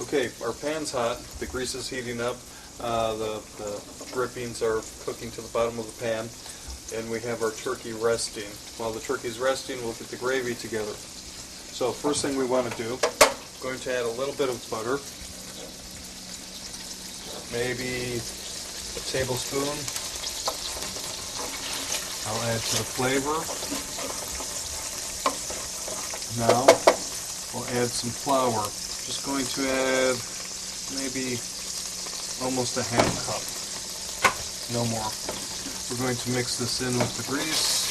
Okay, our pan's hot, the grease is heating up, the drippings are cooking to the bottom of the pan, and we have our turkey resting. While the turkey's resting, we'll get the gravy together. So first thing we want to do, I'm going to add a little bit of butter, maybe a tablespoon. I'll add to the flavor. Now we'll add some flour. Just going to add maybe almost a half cup, no more. We're going to mix this in with the grease,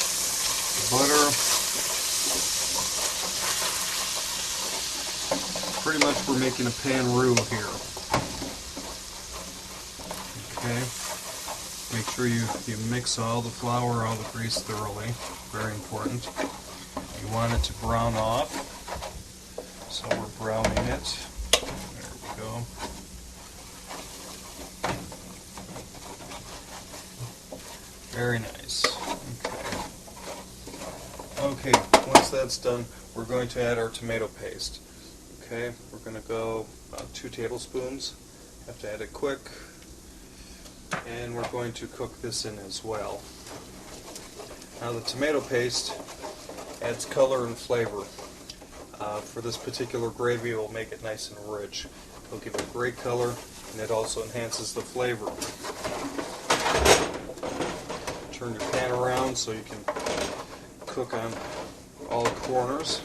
the butter. Pretty much we're making a pan roux here. Okay. Make sure you mix all the flour, all the grease thoroughly. Very important. You want it to brown off. So we're browning it. There we go. Very nice. Okay, once that's done, we're going to add our tomato paste. Okay, we're going to go about 2 tablespoons. Have to add it quick. And we're going to cook this in as well. Now the tomato paste adds color and flavor. For this particular gravy, it will make it nice and rich. It'll give it a great color, and it also enhances the flavor. Turn your pan around so you can cook on all the corners.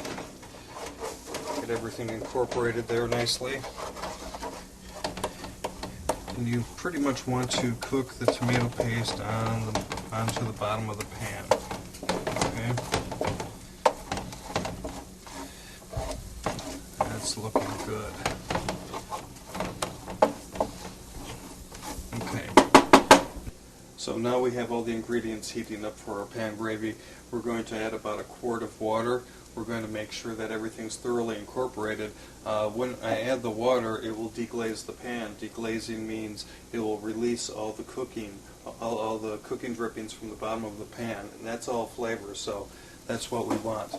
Get everything incorporated there nicely. And you pretty much want to cook the tomato paste onto the bottom of the pan. Okay? That's looking good. Okay. So now we have all the ingredients heating up for our pan gravy. We're going to add about 1 quart of water. We're going to make sure that everything's thoroughly incorporated. When I add the water, it will deglaze the pan. Deglazing means it will release all the cooking drippings from the bottom of the pan, and that's all flavor, so that's what we want.